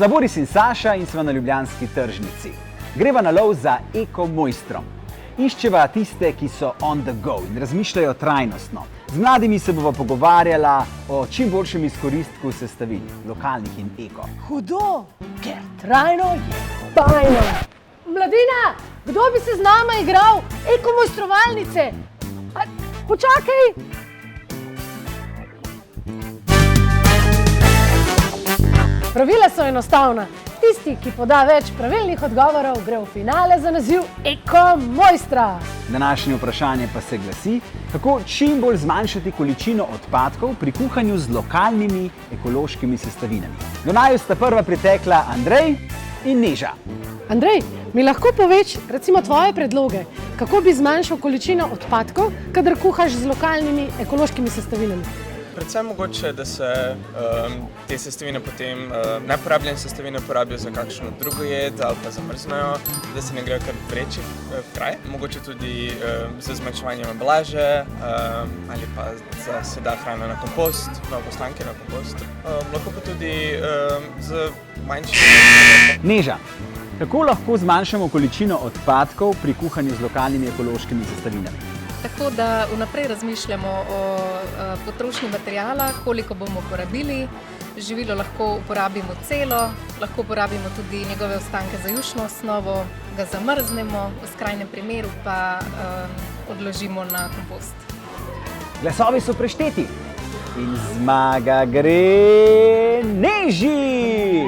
Sva Boris in Saša in sva na ljubljanski tržnici. Greva na lov za ekomojstrom. Iščeva tiste, ki so on the go in razmišljajo trajnostno. Z mladimi se bova pogovarjala o čim boljšem izkoristku sestavin, lokalnih in eko. Hudo, ker trajno je bajno. Mladina, kdo bi se z nama igral ekomojstrovalnice? Počakaj! Pravila so enostavna. Tisti, ki poda več pravilnih odgovorov, gre v finale za naziv ekomojstra. Današnje vprašanje pa se glasi, kako čim bolj zmanjšati količino odpadkov pri kuhanju z lokalnimi ekološkimi sestavinami. Do naju sta prva pritekla Andrej in Neža. Andrej, mi lahko poveš, recimo tvoje predloge, kako bi zmanjšal količino odpadkov, kadar kuhaš z lokalnimi ekološkimi sestavinami? Predvsem mogoče, da se te sestavine potem, neporabljene sestavine porabijo za kakšno drugo jed ali pa zamrznejo, da se ne grejo kar vreči v kraj. Mogoče tudi z zmanjševanjem embalaže ali pa za se da hrana na kompost, nove ostanke na kompost. Lahko pa tudi z manjšimi. Neža, kako lahko zmanjšamo količino odpadkov pri kuhanju z lokalnimi ekološkimi sestavinami? Tako da vnaprej razmišljamo o potrošnji materijala, koliko bomo porabili. Živilo lahko uporabimo celo, lahko uporabimo tudi njegove ostanke za jušno osnovo, ga zamrznemo, v skrajnem primeru pa odložimo na kompost. Glasovi so prešteti in zmaga gre Neži!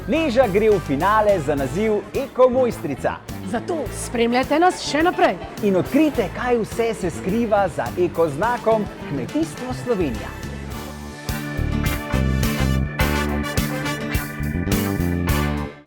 Neža gre v finale za naziv ekomojstrica. Zato spremljajte nas še naprej. In odkrite, kaj vse se skriva za ekoznakom Kmetijstvo Slovenija.